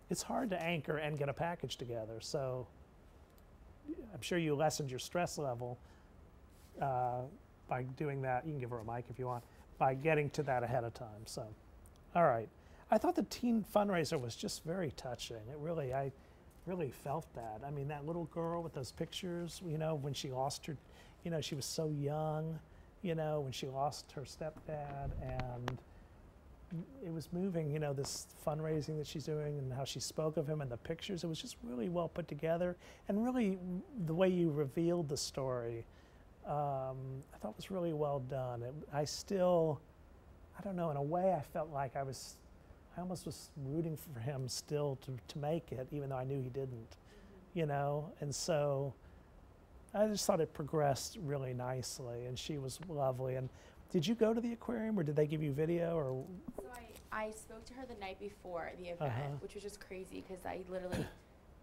It's hard to anchor and get a package together, so I'm sure you lessened your stress level by doing that. You can give her a mic if you want, by getting to that ahead of time. So, all right. I thought the teen fundraiser was just very touching. I really felt that. I mean, that little girl with those pictures, you know, when she lost her, you know, she was so young, you know, when she lost her stepdad, and it was moving, you know, this fundraising that she's doing and how she spoke of him and the pictures. It was just really well put together, and really the way you revealed the story, I thought was really well done. I don't know, in a way I felt like I almost was rooting for him still to make it, even though I knew he didn't, you know? And so I just thought it progressed really nicely, and she was lovely. And did you go to the aquarium, or did they give you video? Or So I spoke to her the night before the event, which was just crazy because I literally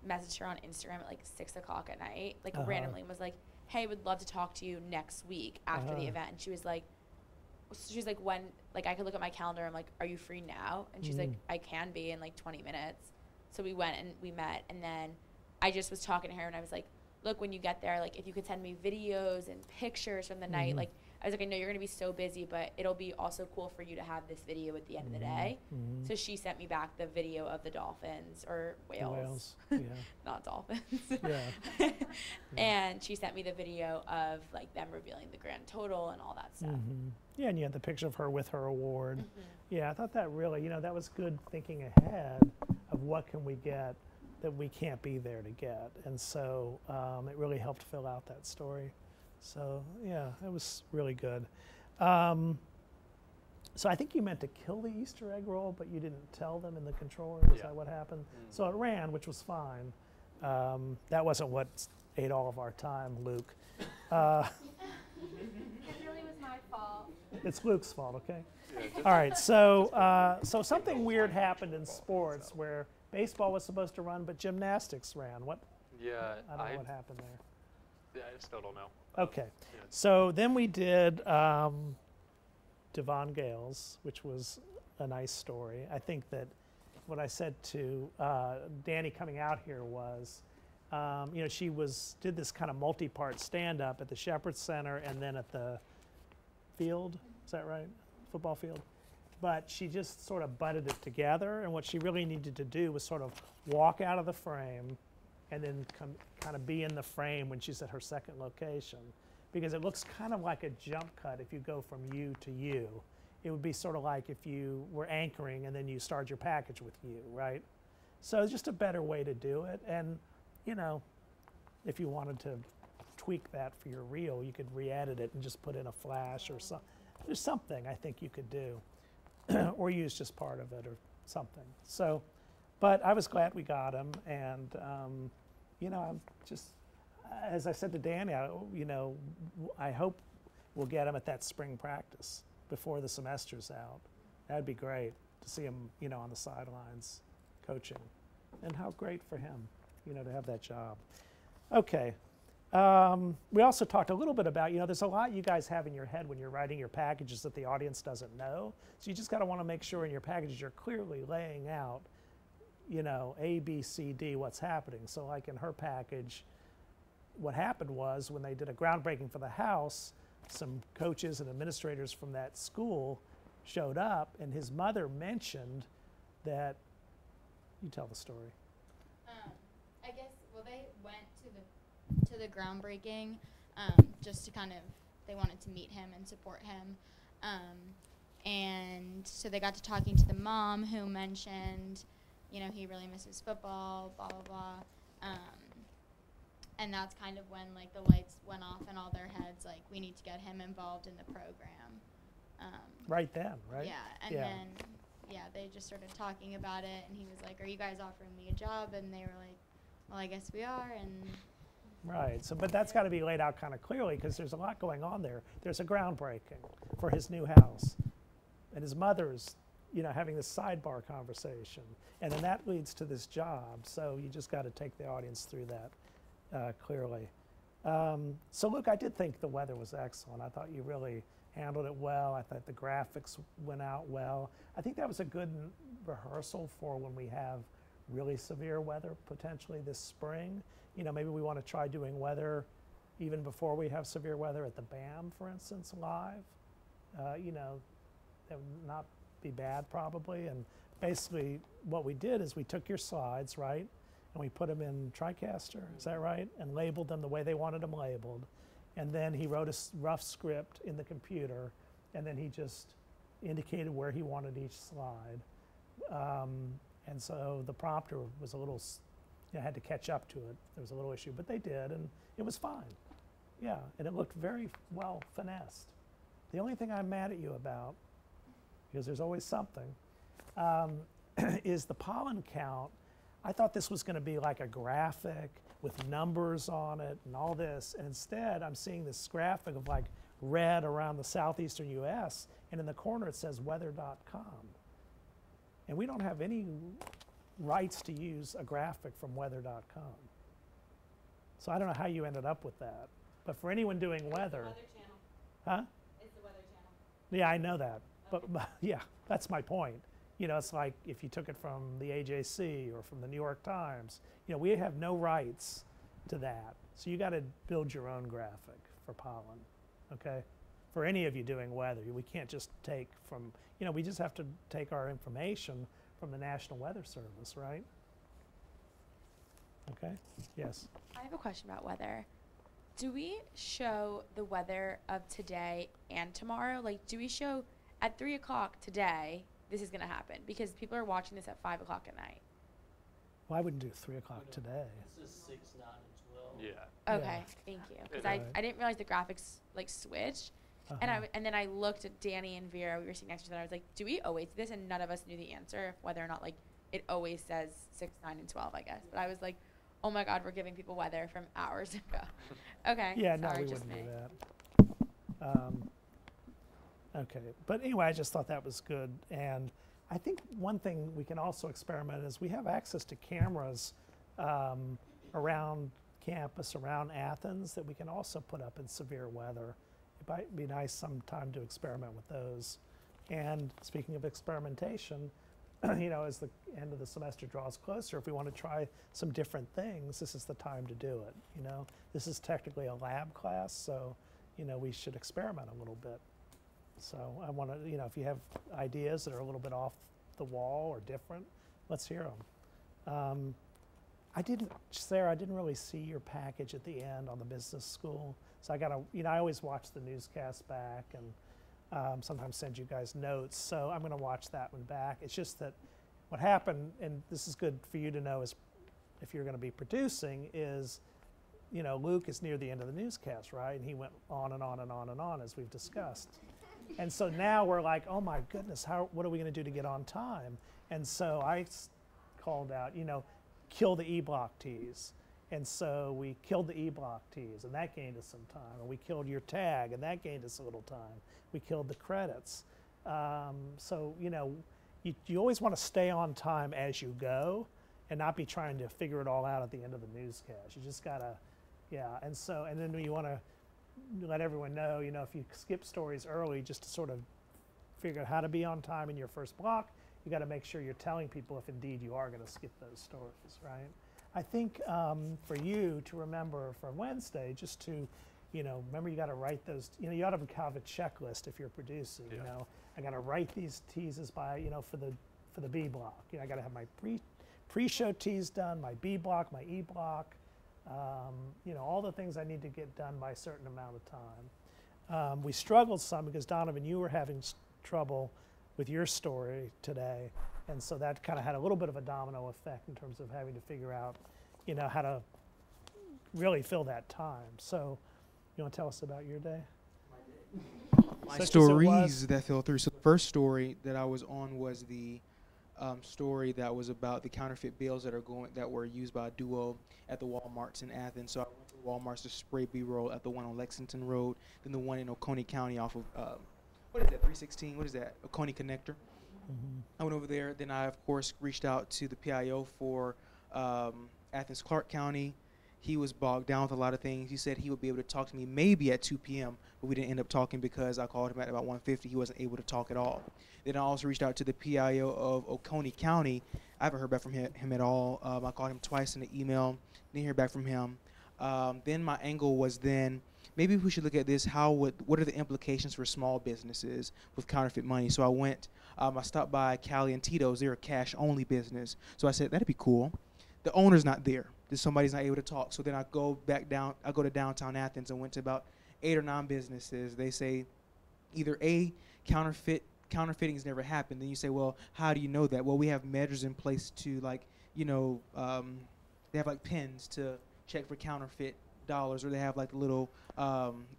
messaged her on Instagram at like 6 o'clock at night, like randomly, and was like, hey, would love to talk to you next week after the event. And she was like, when, like, I could look at my calendar. I'm like, are you free now? And she's like, I can be in like 20 minutes. So we went and we met, and then I just was talking to her, and I was like, look, when you get there, like, if you could send me videos and pictures from the night, like, I was like, I know you're going to be so busy, but it'll be also cool for you to have this video at the end of the day. So she sent me back the video of the dolphins, or whales. Yeah. Not dolphins. Yeah. And she sent me the video of, like, them revealing the grand total and all that stuff. Yeah, and you had the picture of her with her award. Yeah, I thought that really, you know, that was good thinking ahead of what can we get that we can't be there to get. And so it really helped fill out that story. So, yeah, it was really good. So I think you meant to kill the Easter egg roll, but you didn't tell them in the control room. Is that what happened? So it ran, which was fine. That wasn't what ate all of our time, Luke. It really was my fault. It's Luke's fault, okay? All right, so something weird happened in sports where baseball was supposed to run, but gymnastics ran. What? Yeah, I don't know what happened there. Yeah, I still don't know. Okay, so then we did Devon Gales, which was a nice story. I think that what I said to Danny coming out here was, you know, she did this kind of multi-part stand-up at the Shepherd Center and then at the field. Is that right? Football field. But she just sort of butted it together, and what she really needed to do was sort of walk out of the frame and then kind of be in the frame when she's at her second location, because it looks kind of like a jump cut if you go from you to you. It would be sort of like if you were anchoring and then you start your package with you, right? So it's just a better way to do it. And, you know, if you wanted to tweak that for your reel, you could re-edit it and just put in a flash or something. There's something I think you could do, or use just part of it or something. So, but I was glad we got him, and you know, I'm just, as I said to Danny, you know, I hope we'll get him at that spring practice before the semester's out. That'd be great to see him, you know, on the sidelines coaching, and how great for him, you know, to have that job. Okay. We also talked a little bit about, you know, there's a lot you guys have in your head when you're writing your packages that the audience doesn't know. So you just got to want to make sure in your packages you're clearly laying out, you know, A, B, C, D, what's happening. So like in her package, what happened was when they did a groundbreaking for the house, some coaches and administrators from that school showed up, and his mother mentioned that, you tell the story. I guess, well, they went to the groundbreaking just to kind of, they wanted to meet him and support him. And so they got to talking to the mom, who mentioned, you know, he really misses football, blah, blah, blah. And that's kind of when, like, the lights went off in all their heads, like, we need to get him involved in the program. Right then, right? Yeah, and then, yeah, they just started talking about it, and he was like, are you guys offering me a job? And they were like, well, I guess we are, and... Right, so, but that's got to be laid out kind of clearly, because there's a lot going on there. There's a groundbreaking for his new house, and his mother's, having this sidebar conversation. And then that leads to this job. So you just got to take the audience through that clearly. So Luke, I did think the weather was excellent. I thought you really handled it well. I thought the graphics went out well. I think that was a good rehearsal for when we have really severe weather potentially this spring. Maybe we want to try doing weather even before we have severe weather at the BAM, for instance, live. That would not be bad probably. And basically what we did is we took your slides, right? And we put them in TriCaster, is that right? And labeled them the way they wanted them labeled. And then he wrote a rough script in the computer, and then he just indicated where he wanted each slide. And so the prompter was a little, had to catch up to it. There was a little issue, but they did, and it was fine. Yeah, and it looked very well finessed. The only thing I'm mad at you about, because there's always something, is the pollen count. I thought this was going to be like a graphic with numbers on it and all this, and instead I'm seeing this graphic of like red around the southeastern US, and in the corner it says weather.com. And we don't have any rights to use a graphic from weather.com. So I don't know how you ended up with that. But for anyone doing weather, Weather Channel. huh? It's the Weather Channel. Yeah, I know that. But yeah, that's my point. It's like if you took it from the AJC or from the New York Times, we have no rights to that. So you got to build your own graphic for pollen, okay? For any of you doing weather, we can't just take from, we just have to take our information from the National Weather Service, right? Okay, yes. I have a question about weather. Do we show the weather of today and tomorrow? Like, do we show at 3 o'clock today, this is going to happen? Because people are watching this at 5 o'clock at night. Well, I wouldn't do 3 o'clock today. This is 6, 9, and 12. Yeah. Okay, thank you. Because I didn't realize the graphics like switched. And then I looked at Danny and Vera. We were sitting next to each other. I was like, do we always do this? And none of us knew the answer, whether or not like it always says 6, 9, and 12, I guess. But I was like, oh my God, we're giving people weather from hours ago. Okay. Yeah, no, sorry, we just wouldn't me. do that. Okay, but anyway, I just thought that was good. And I think one thing we can also experiment is we have access to cameras around campus, around Athens, that we can also put up in severe weather. It might be nice sometime to experiment with those. And speaking of experimentation, as the end of the semester draws closer, if we want to try some different things, this is the time to do it. This is technically a lab class, so we should experiment a little bit. So I want to, if you have ideas that are a little bit off the wall or different, let's hear them. Sarah, I didn't really see your package at the end on the business school. So I got to, I always watch the newscast back and sometimes send you guys notes. So I'm going to watch that one back. It's just that what happened, and this is good for you to know is if you're going to be producing, is, Luke is near the end of the newscast, right? And he went on and on and on and on as we've discussed. And so now we're like, oh my goodness, what are we going to do to get on time? And so I called out, kill the E-block teas. And so we killed the E-block teas, and that gained us some time. And we killed your tag, and that gained us a little time. We killed the credits. So, you always want to stay on time as you go and not be trying to figure it all out at the end of the newscast. You just got to, and then you want to let everyone know, if you skip stories early just to sort of figure out how to be on time in your first block, you got to make sure you're telling people if indeed you are going to skip those stories, right? I think for you to remember for Wednesday, just to, remember you got to write those, you ought to have a checklist if you're producing, I got to write these teases by, for the B block. I got to have my pre-show tease done, my B block, my E block, all the things I need to get done by a certain amount of time. We struggled some because Donovan, you were having trouble with your story today, and so that kind of had a little bit of a domino effect in terms of having to figure out, how to really fill that time. So, you want to tell us about your day? My stories that fell through. So the first story that I was on was the story that was about the counterfeit bills that were used by a duo at the Walmarts in Athens. So I went to Walmart's to spray B-roll at the one on Lexington Road, then the one in Oconee County off of what is that, 316? What is that? Oconee Connector. I went over there. Then I, of course, reached out to the PIO for Athens Clarke County. He was bogged down with a lot of things. He said he would be able to talk to me maybe at 2 p.m., but we didn't end up talking because I called him at about 1:50. He wasn't able to talk at all. Then I also reached out to the PIO of Oconee County. I haven't heard back from him at all. I called him twice in the email. Didn't hear back from him. Then my angle was then, maybe we should look at this. What are the implications for small businesses with counterfeit money? So I went, I stopped by Callie and Tito's. They're a cash-only business. So I said, that'd be cool. The owner's not there. Somebody's not able to talk. So then I go to downtown Athens and went to about 8 or 9 businesses. They say either A, counterfeiting has never happened. Then you say, well, how do you know that? Well, we have measures in place to, like, they have like pens to check for counterfeit dollars, or they have like a little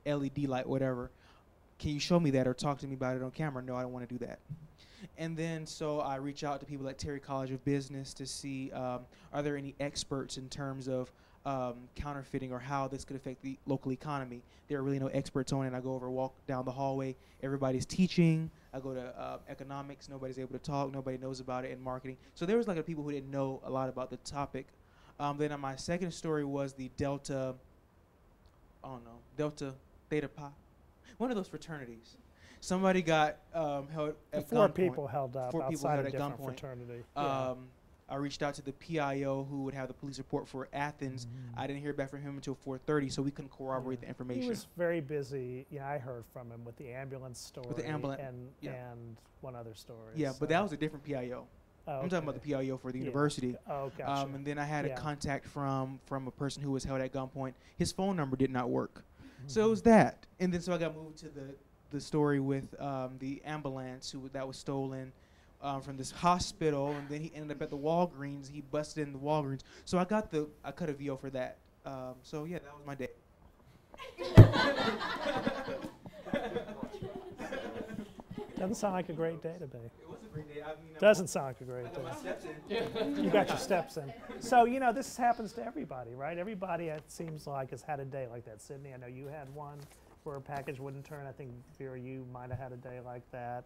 LED light, whatever. Can you show me that or talk to me about it on camera? No, I don't want to do that. And then so I reach out to people at Terry College of Business to see are there any experts in terms of counterfeiting or how this could affect the local economy. There are really no experts on it. I go over, walk down the hallway, everybody's teaching. I go to economics, nobody's able to talk, nobody knows about it, and marketing. So there was like people who didn't know a lot about the topic. Then on my second story was the Delta Theta Pi, one of those fraternities. Somebody got held at gunpoint. 4 people held up 4 people outside held a at different gunpoint. fraternity. I reached out to the PIO who would have the police report for Athens. I didn't hear back from him until 4:30, so we couldn't corroborate the information. He was very busy. Yeah, I heard from him with the ambulance story With the ambulance, and one other story. Yeah, but that was a different PIO. Oh, I'm talking about the PIO for the university. Oh, gotcha. And then I had a contact from a person who was held at gunpoint. His phone number did not work. So it was that. And then so I got moved to the story with the ambulance that was stolen from this hospital, and then he ended up at the Walgreens. He busted in the Walgreens. So I cut a VO for that. So yeah, that was my day. Doesn't sound like a great day to me. It was a great day. Doesn't sound like a great day. I got my steps in. You got your steps in. So, this happens to everybody, right? Everybody, it seems like, has had a day like that. Sydney, I know you had one where a package wouldn't turn. I think, Vera, you might have had a day like that,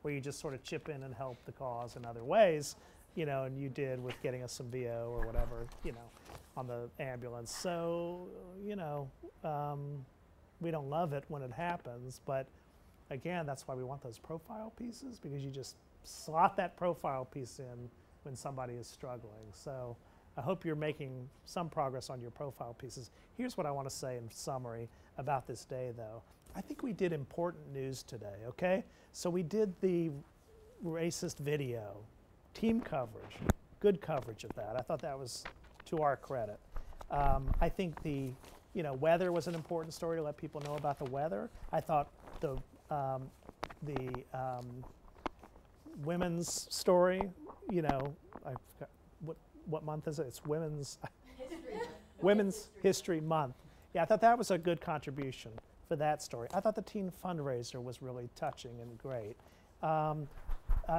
where you just sort of chip in and help the cause in other ways, and you did with getting us some VO or whatever, on the ambulance. So, we don't love it when it happens, but again, that's why we want those profile pieces, because you just slot that profile piece in when somebody is struggling. So I hope you're making some progress on your profile pieces. Here's what I want to say in summary about this day, though. I think we did important news today, okay? So we did the racist video, team coverage, good coverage of that. I thought that was to our credit. I think the weather was an important story to let people know about the weather. I thought the women's story, I forgot, what month is it? It's Women's History Month. Yeah, I thought that was a good contribution for that story. I thought the teen fundraiser was really touching and great.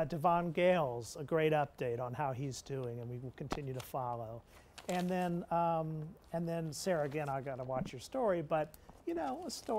Devon Gales, a great update on how he's doing, and we will continue to follow. And then Sarah, again, I got to watch your story, but a story.